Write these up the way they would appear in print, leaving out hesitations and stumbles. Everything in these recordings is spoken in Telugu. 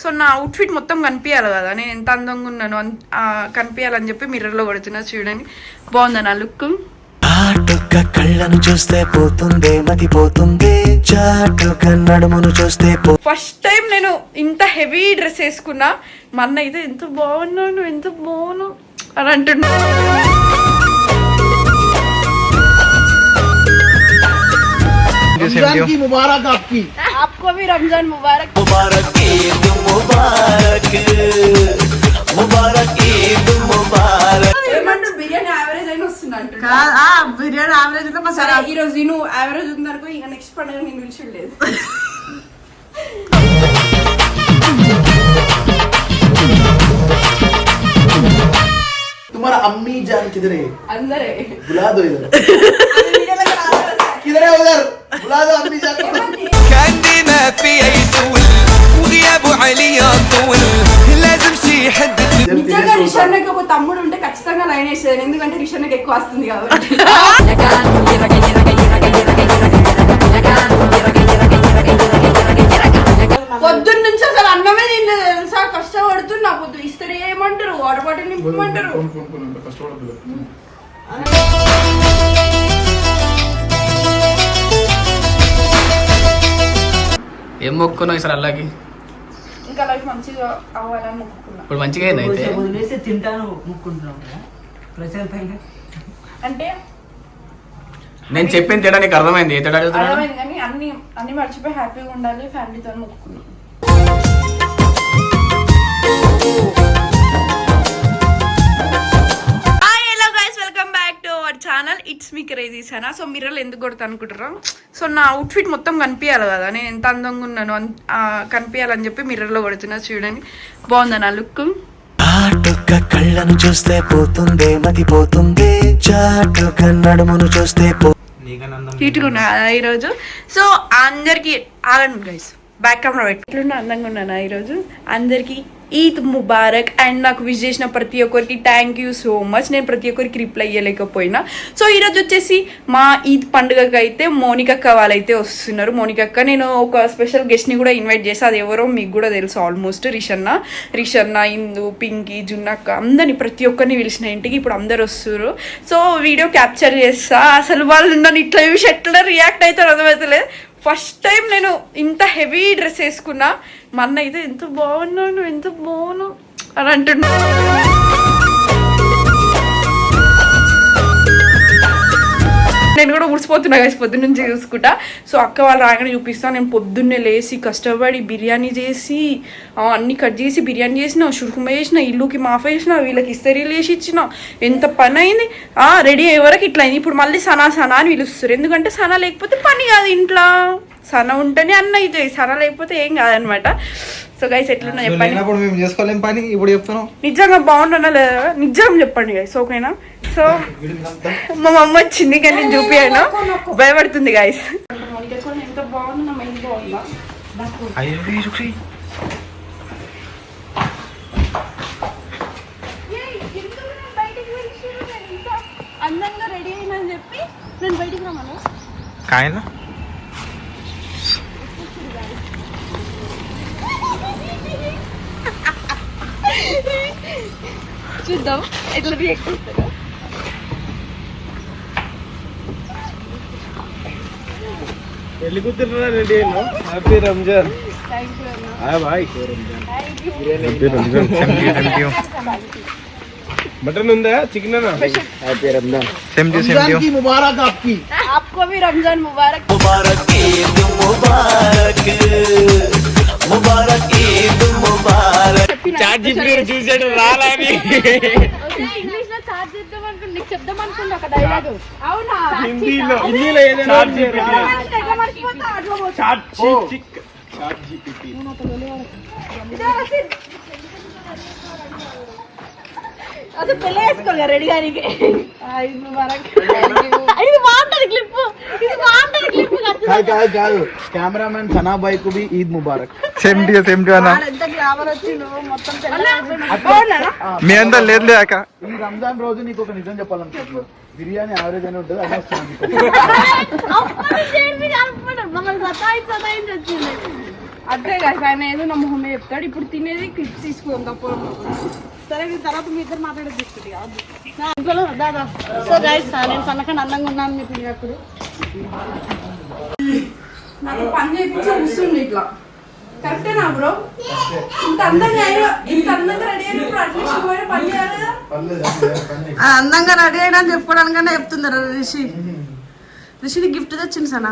సో నా అవుట్ఫిట్ మొత్తం కనిపించాలి కదా, నేను ఎంత అందంగా ఉన్నాను కనిపించాలని చెప్పి మిర్రర్లో కొడుతున్నా. చూడండి బాగుందా నా లుక్. కళ్ళను చూస్తే పోతుందే మతి పోతుందే, చాటుగా నడుమును చూస్తే ఫస్ట్ టైం నేను ఇంత హెవీ డ్రెస్ వేసుకున్నా. మా అన్న అయితే ఎంత బాగున్నాను ఎంత బాగున్నావు అని అంటున్నా. रमजान की मुबारक आपकी, आपको भी रमजान मुबारक. मुबारक ईद मुबारक, मुबारक ईद मुबारक. ఏమంటారు బిర్యానీ యావరేజ్ అయినా వస్తుంది అంటారు. బిర్యానీ యావరేజ్ ఉంటే సరే ఈ రోజు నువ్వు యావరేజ్ ఉందనుకో, ఇక నెక్స్ట్ పండుగ నేను పిలిచలేదు. तुम्हारा अम्मी जान किधर है? అందరే बुला दो इधर, किधर है उधर, बुला दो अम्मी जान को. عندنا في يسول وغيابه علي طول لازم شي حد నిజంగా రిషన్నకి ఒక తమ్ముడు ఉంటే ఖచ్చితంగా లైన్ వేసేది, ఎందుకంటే రిషన్నకి ఎక్కువ వస్తుంది కాబట్టి. పొద్దున్న నుంచి అసలు అన్నమే తినలేదు తెలుసా, కష్టపడుతున్నా. పొద్దు ఇస్తారు ఏమంటారు, వాటర్ బాటిల్ నింపమంటారు. ఏం మొక్కున్నావు ఈసారి అల్లాకి? ఇంకా లైఫ్ మంచిగా అవ్వాలని మొక్కుకున్నా. ఇప్పుడు మంచిగా అయింది అయితే. వదిలేసి తింటాను ముక్కుంటున్నావు ప్రశాంతంగా. అంటే నేను చెప్పిన తేడా నీకు అర్థమైంది? ఏ తేడా అడుగుతున్నాను? అర్థమైంది, కానీ అన్ని మర్చిపోయి హ్యాపీగా ఉండాలి, ఫ్యామిలీతో మొక్కుకున్నాం. Channel it's me crazy Sana. So మిర్రర్లు ఎందుకు కొడతా అనుకుంటారా? సో నా అవుట్ఫిట్ మొత్తం కనిపించాలి కదా, నేను ఎంత అందంగా ఉన్నాను కనిపించాలని చెప్పి మిర్రర్లో కొడుతున్నా. చూడండి బాగుందా నా లుక్. కళ్ళను చూస్తే పోతుందే మతి పోతుందే, చాటుగా నడుమును చూస్తే హీట్గా ఉన్నా ఈరోజు. సో అందరికి ఆగండి గైస్, బ్యాక్ కెమెరా పెట్టుకున్నా. అందంగా ఉన్నాను ఈరోజు. అందరికి ఈద్ ముబారక్. అండ్ నాకు విష్ చేసిన ప్రతి ఒక్కరికి థ్యాంక్ యూ సో మచ్. నేను ప్రతి ఒక్కరికి రిప్లై ఇవ్వలేకపోయినా. సో ఈరోజు వచ్చేసి మా ఈద్ పండుగకి అయితే మోనికక్క వాళ్ళైతే వస్తున్నారు. మోనికక్క, నేను ఒక స్పెషల్ గెస్ట్ని కూడా ఇన్వైట్ చేసి, అది ఎవరో మీకు కూడా తెలుసు ఆల్మోస్ట్. రిషన్న, ఇందు, పింకీ, జున్నక్క, అందరిని ప్రతి ఒక్కరిని పిలిచిన ఇంటికి. ఇప్పుడు అందరు వస్తున్నారు. సో వీడియో క్యాప్చర్ చేస్తా. అసలు వాళ్ళు నన్ను ఇట్లా చూసి ఎట్లా రియాక్ట్ అవుతారు అర్థమవుతలేదు. ఫస్ట్ టైం నేను ఇంత హెవీ డ్రెస్ వేసుకున్నా. మా అన్న అయితే ఎంత బాగున్నాను ఎంత బాగున్నావు అని అంటున్నా. నేను కూడా ఉడిసిపోతున్నా కలిసి పొద్దున్న నుంచి చూసుకుంటా. సో అక్క వాళ్ళు రాగానే చూపిస్తాను. నేను పొద్దున్నే లేచి కష్టపడి బిర్యానీ చేసి అన్ని కట్ చేసి బిర్యానీ చేసిన, షురుకుమ చేసిన, ఇల్లుకి మాఫ్ చేసిన, వీళ్ళకి ఇస్తరీలు వేసి ఇచ్చిన, ఎంత పని అయింది. రెడీ అయ్యే వరకు ఇట్లా అయింది. ఇప్పుడు మళ్ళీ సనా అని పిలుస్తారు, ఎందుకంటే సనా లేకపోతే పని కాదు ఇంట్లో. సన ఉంటేనే అన్న అవుతాయి, సన లేకపోతే ఏం కాదనమాట. సో గైస్ ఎట్లున్నా చెప్పండి. చేసుకోలేం పని ఇప్పుడు చెప్తాను. నిజంగా బాగుంటున్నా లేదా నిజం చెప్పండి గైస్, ఓకేనా? సో మా మమ్మ వచ్చింది కానీ నేను చూపియాను, భయపడుతుంది గైస్. ఎంత బాగుంది, మైండ్ బాగుందా? అందంగా రెడీ అయినని చెప్పి నేను బయటికి రమ్మను. చూద్దాం ఎట్లా రియాక్ట్ అవుతారో. పెళ్లి కూతురు రెడీ అయినా. హ్యాపీ రంజాన్. मटन ఉందా చికెన్ నా happy Ramzan same to same కి ముబారక్ आपकी आपको भी रमजान मुबारक मुबारक ईद मुबारक मुबारक ईद मुबारक చాట్ జిపిటి చూసాడు రాలని ఇంగ్లీష్ లో చాట్ చేద్దాం అనుకున్నా నీకు చెప్దాం అనుకున్నా ఒక డైలాగ్ అవునా హిందీలో ఏదైనా చాట్ జిపిటి చాట్ జిపిటి అసలు పెళ్లి చేసుకోగా రెడీ గారికి ఇది బాగుంటది క్లిప్, ఇది బాగుంటది క్లిప్. కాదు కెమెరామెన్ సనా భాయ్ కు भी ईद मुबारक. సేమ్ టు అన్న. ఎంత గ్లామర్ వచ్చిందో మొత్తం మీ అంతా లేదులే అక్క. ఈ రంజాన్ రోజు నీకు ఒక నిజం చెప్పాలనుకుంటున్నా. బిర్యానీ యావరేజ్ అని ఉంటుంది, అదే వస్తుంది. అదే కదా ఆయన ఏదో నా మొహమే చెప్తాడు. ఇప్పుడు తినేది క్లిప్స్ తీసుకుందాం తప్ప. సరే తర్వాత మీ ఇద్దరు మాట్లాడేది తీసుకుంటే దాదా. సో గైస్ నేను సన్నకన్నా అందంగా ఉన్నాను మీ పిల్లప్పుడు. నాకు పని చేయించి వస్తుంది ఇట్లా. కరెక్టేనా బ్రో? ఇంత అందంగా రెడీ అయినప్పుడు అట్లీస్ట్ పోయిన పని చేయాలి కదా. అందంగా రెడీ అయినా అని చెప్పుకోవడానికన్నా చెప్తున్నారు రిషిని గిఫ్ట్ తెచ్చింది సనా.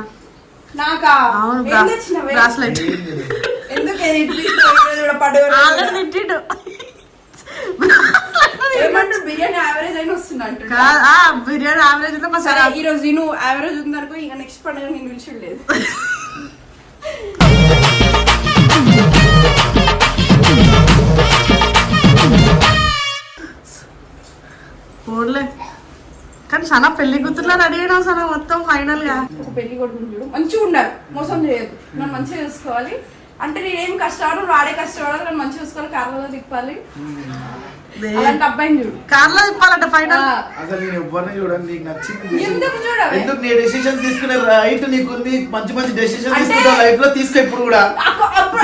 నాకా? అవును ఏం తెచ్చినవే? బ్రాస్లెట్. ఎందుకు ఏమంటారు బిర్యానీ యావరేజ్ అయినా వస్తుంది అంటారు. బిర్యానీ యావరేజ్ ఉంటే సరే ఈ రోజు నువ్వు యావరేజ్ ఉందనుకో, ఇక నెక్స్ట్ పండుగ నేను పిలిచలేదు. పోన్లే కానీ సనా పెళ్లి కూతుర్లా రెడీ అయినా సనా మొత్తం ఫైనల్ గా. ఒక పెళ్లి కొడుకుని చూడు, మంచిగా ఉండాలి, మోసం చేయదు. నన్ను మంచిగా చూసుకోవాలి అంటే నేనేం కష్టపడు, వాడే కష్టపడాలి, నన్ను మంచిగా చూసుకోవాలి, కార్లలో తిప్పాలి. అలాంటి అబ్బాయిని చూడు. కార్లో తిప్పాలంట ఫైనల్. అసలు నేను ఎవరిని చూడండి, నీకు నచ్చింది ఎందుకు చూడవే? ఎందుకు నీ డెసిషన్ తీసుకునే రైట్ నీకుంది. మంచి మంచి డెసిషన్ తీసుకుంటావు లైఫ్ లో. తీసుకో ఇప్పుడు కూడా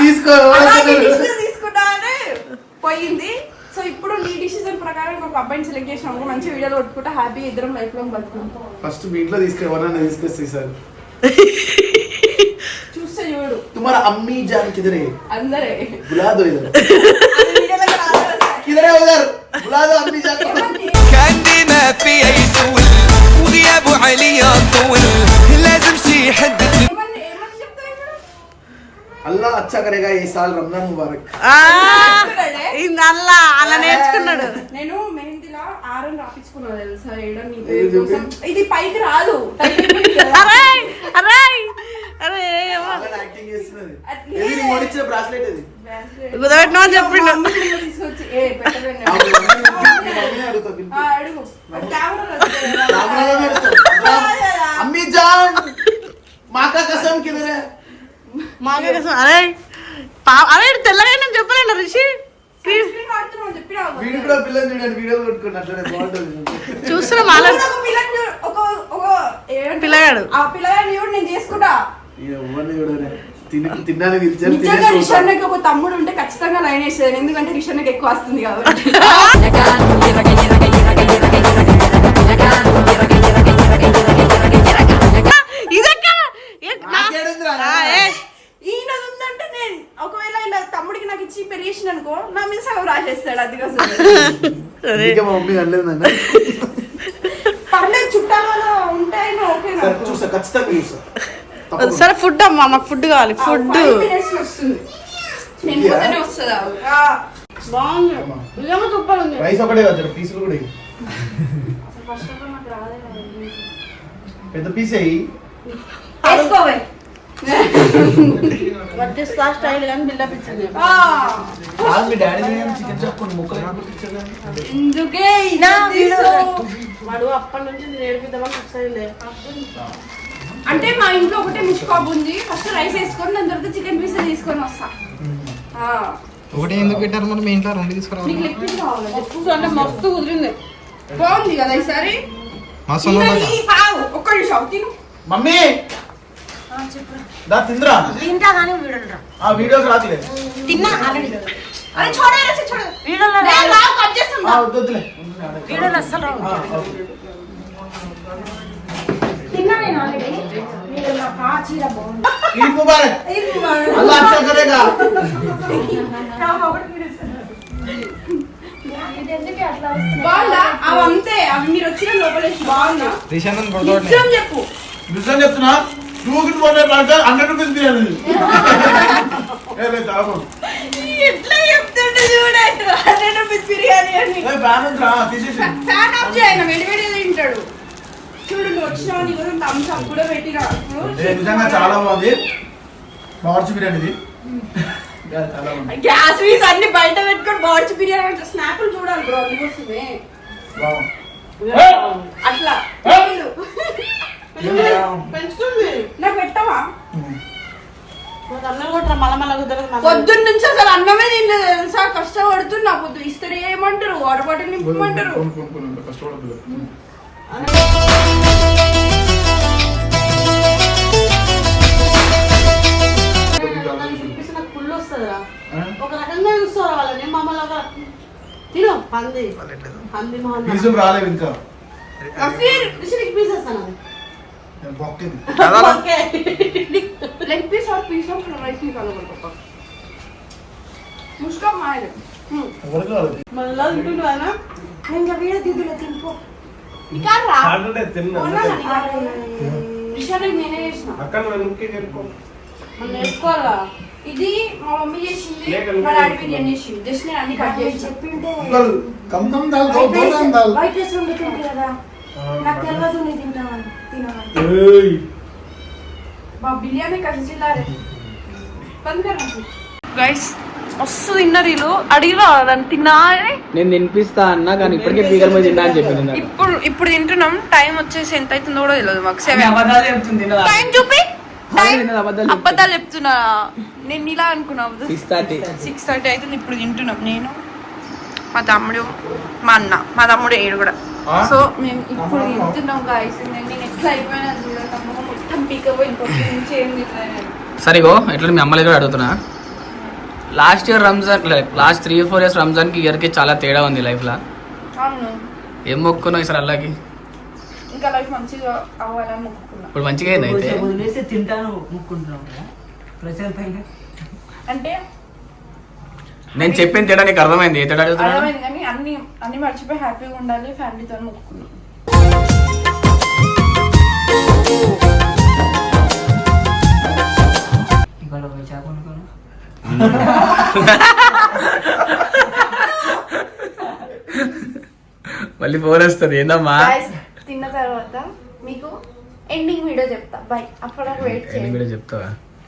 తీసుకో. తీసుకుంటానే పోయింది. సో ఇప్పుడు నీ డిసిజన్ ప్రకారం ఒక అబ్బాయిని సెలెక్ట్ చేసినాము, మంచి వీడియోలు కొట్టుకుంటే హ్యాపీగా ఇద్దరం లైఫ్ లో బతుకుంటాం. ఫస్ట్ మీ ఇంట్లో తీసుకు ఎవరన్నా తీసుకొస్తే సార్ చూస్తే చూడు. तुम्हारा अम्मी जान किधर है? అందరే बुला दो इधर. किधर है उधर? बुला दो अम्मी जान को. كأني ما في أي سول وغيابه علي طول لازم شي يحدث. अल्लाह अच्छा करेगा ये साल रमजान मुबारक. అలా అలా నేర్చుకున్నాడు. నేను మెహందీలా ఆరం రాపించుకున్నా తెలుసా. ఏడో నీ పేరు కోసం. ఇది పైకి రాదు. యాక్టింగ్ చేస్తున్నది. ఇది నీ మొడిచిన బ్రాస్లెట్ ఇది. కుదరట్నా అని చెప్పిండు. తీసుకొచ్చి ఏ పెట్టలేదు. అడుగు अम्मी जान माँ का कसम किधर है? అరే అరే తెల్లగా నేను చెప్పలేను రిషి. వీడు కూడా పిల్లలు చూడండి, వీడియోలు కొట్టుకుని అట్లనే బాగుంటుంది. చూస్తున్నా పిల్లగాడు. ఆ పిల్లగాడిని చూడు, నేను చేసుకుంటా. ఎవరిని చూడలే, తిన్నాను పిలిచాను. నిజంగా రిషన్నకి ఒక తమ్ముడు ఉంటే ఖచ్చితంగా లైన్ వేసేది, ఎందుకంటే రిషన్నకి ఎక్కువ వస్తుంది కాబట్టి. ఈయన ఉందంటే నేను ఒకవేళ ఇలా తమ్ముడికి నాకు ఇచ్చి పెరిగేసిన అనుకో, నా మీద సగం రాసేస్తాడు. అందుకోసం మా మమ్మీ అనలేదన్న. పర్లేదు, చుట్టాలలో ఉంటాయినా ఓకే. చూసా ఖచ్చితంగా చూసా. సరే ఫుడ్ అమ్మా, మాకు ఫుడ్ కావాలి. ఫుడ్ వస్తుంది, నేను పోతేనే వస్తుందా? బాగుంది. రైస్ ఒకటే కదా, పీసులు కూడా పెద్ద పీస్ అయ్యి వేసుకోవే. వడ్డిస్తా స్టైల్ కానీ బిల్డప్ ఇచ్చింది. మీ డాడీ చికెన్ చాప్ కొన్ని ముక్కలు ఎందుకే వాడు అప్పటి నుంచి నేర్పిద్దామని ఒకసారి. అంటే మా ఇంట్లో ఒకటే ముష్కాబ్ ఉంది. ఫస్ట్ రైస్ వేసుకొని దాని తర్వాత చికెన్ పీస్ తీసుకొని వస్తా. ఒకటి ఎందుకు పెట్టారు మరి మీ ఇంట్లో? రెండు తీసుకురావాలి. నీకు లెగ్ పీస్ కావాలా? అంటే మస్తు కుదిరింది. బాగుంది కదా ఈసారి. మస్తు ఒక్క నిమిషం తిను. మమ్మీ దా తింద్రా. తింటా కానీ వీడియో ఆ వీడియోకి రాట్లేదు. తిన్నా ఆల్రెడీ. అరే చూడే రేసి చూడు. వీడియోలో కట్ చేస్తుందా? వద్దులే. వీడియోలో అస్సలు రావు. తిన్నా నేను ఆల్రెడీ. మీరు నా కాచీర బాగుంది. ఈద్ ముబారక్. అల్లాహ్ అచ్చా కరేగా. బాగుందా? అవంతే, అవి మీరు వచ్చిన లోపల బాగుందా? నిజం చెప్పు. నిజం చెప్తున్నా. 2 100 రూపీస్ బిర్యానీ. ఎట్లా చెప్తుంటే చూడండి, 100 రూపీస్ బిర్యానీ అని. ఫ్యాన్ ఆఫ్ చేయను, వెడివేడి తింటాడు. చూడు నువ్వు వచ్చినా నీ కోసం థమ్స్ అప్ కూడా పెట్టినా. నిజంగా చాలా బాగుంది. బావర్చి బిర్యానీ ఇది. గ్యాస్ వీస్ అన్ని బయట పెట్టుకొని బావర్చి బిర్యానీ అంటే స్నాప్లు చూడాలి బ్రో, అందుకోసమే. అట్లా పెంచుతుంది. నాకు పెట్టవా? అన్నం కూడా మళ్ళా మళ్ళా కుదరదు. పొద్దున్న నుంచి అసలు అన్నమే తినలేదు తెలుసా. కష్టపడుతున్నా. పొద్దు ఇస్తారు ఏమంటారు, వాటర్ బాటిల్ నింపమంటారు. కష్టపడదు. చూస్తారా వాళ్ళని మమ్మల్ని ఒక తిను పంది పంది మొహం పీసులు రాలేవు ఇంకా పీసెస్ అన్నది నేను బొక్కింది ఓకే लेग पीस और पीस ऑफ राइस निकालो मेरे पापा मुस्का मार ఎవరికి కావాలి మళ్ళా తింటున్నానా ఇంకా వీడియో దిద్దులో తినిపో निकाल रहा ఆల్రెడీ తిన్నా రిషాని నేనే చేసిన అక్కడ నువ్వు చెప్పుకో మనం వేసుకోవాలా ఇది మా మమ్మీ చేసింది లేక మా డాడీ బిర్యానీ చేసింది జస్ట్ నేను అన్ని కట్ చేసి చెప్పింటే కమ్ కమ్ దాల్ దో దో దాల్ వైట్ రైస్ వండుతుంది కదా నాకు తెలియదు నేను తింటామని తినమని ఏయ్ మా బిర్యానీ కలిసి చిల్లారే బంద్ కర్ గైస్ మస్తు తిన్నారు వీళ్ళు అడిగిరా తిన్నా అని నేను తినిపిస్తా అన్నా కానీ ఇప్పటికే పీకల మీద తిన్నా అని చెప్పింది నాకు. ఇప్పుడు తింటున్నాం టైం వచ్చేసి ఎంత అవుతుందో కూడా తెలియదు మాకు ఆమె 7 అబద్ధాలు చెప్తుంది తినదా? టైం చూపి టైం తిన్నది అబద్ధాలు చెప్తుంది. అబద్ధాలు చెప్తున్నా నేను ఇలా అనుకున్నా 6:30 6:30 అవుతుంది ఇప్పుడు తింటున్నాం నేను మా తమ్ముడు మా అన్న మా తమ్ముడు 7 కూడా సో మేము ఇప్పుడు తింటున్నాం గాయస్ నేను ఎట్లా అయిపోయినా చూడటం మొత్తం పీకపోయి ఇంకొక నుంచి ఏం తినలేదు సరిగో ఎట్లా మీ అమ్మలే కూడా అడుగుతున్నా last year Ramzan last 3-4 years రంజాన్కి ఇయర్కి చాలా తేడా ఉంది లైఫ్లో. అవును ఏం మొక్కున్నావు ఈసారి అల్లాకి? ఇంకా లైఫ్ మంచిగా అవ్వాలని మొక్కుకున్నా ఇప్పుడు మంచిగా అయింది అయితే. వదిలేస్తే తింటాను ముక్కుంటున్నావు కదా ప్రజల పైన అంటే నేను చెప్పిన తేడా నీకు అర్థమైంది ఏ తేడా అడుగుతున్నా? అర్థమైంది కానీ అన్ని అన్ని మర్చిపోయి హ్యాపీగా ఉండాలి ఫ్యామిలీతో మొక్కుకున్నాం ఇవాళ పోయి చేప వండుకోను. మళ్ళీ ఫోన్ వస్తుంది ఏందమ్మా? Guys, తిన్న తర్వాత మీకు ఎండింగ్ వీడియో చెప్తా బై అప్పటిదాకా వెయిట్ ఎన్ని చేయండి కూడా చెప్తావా?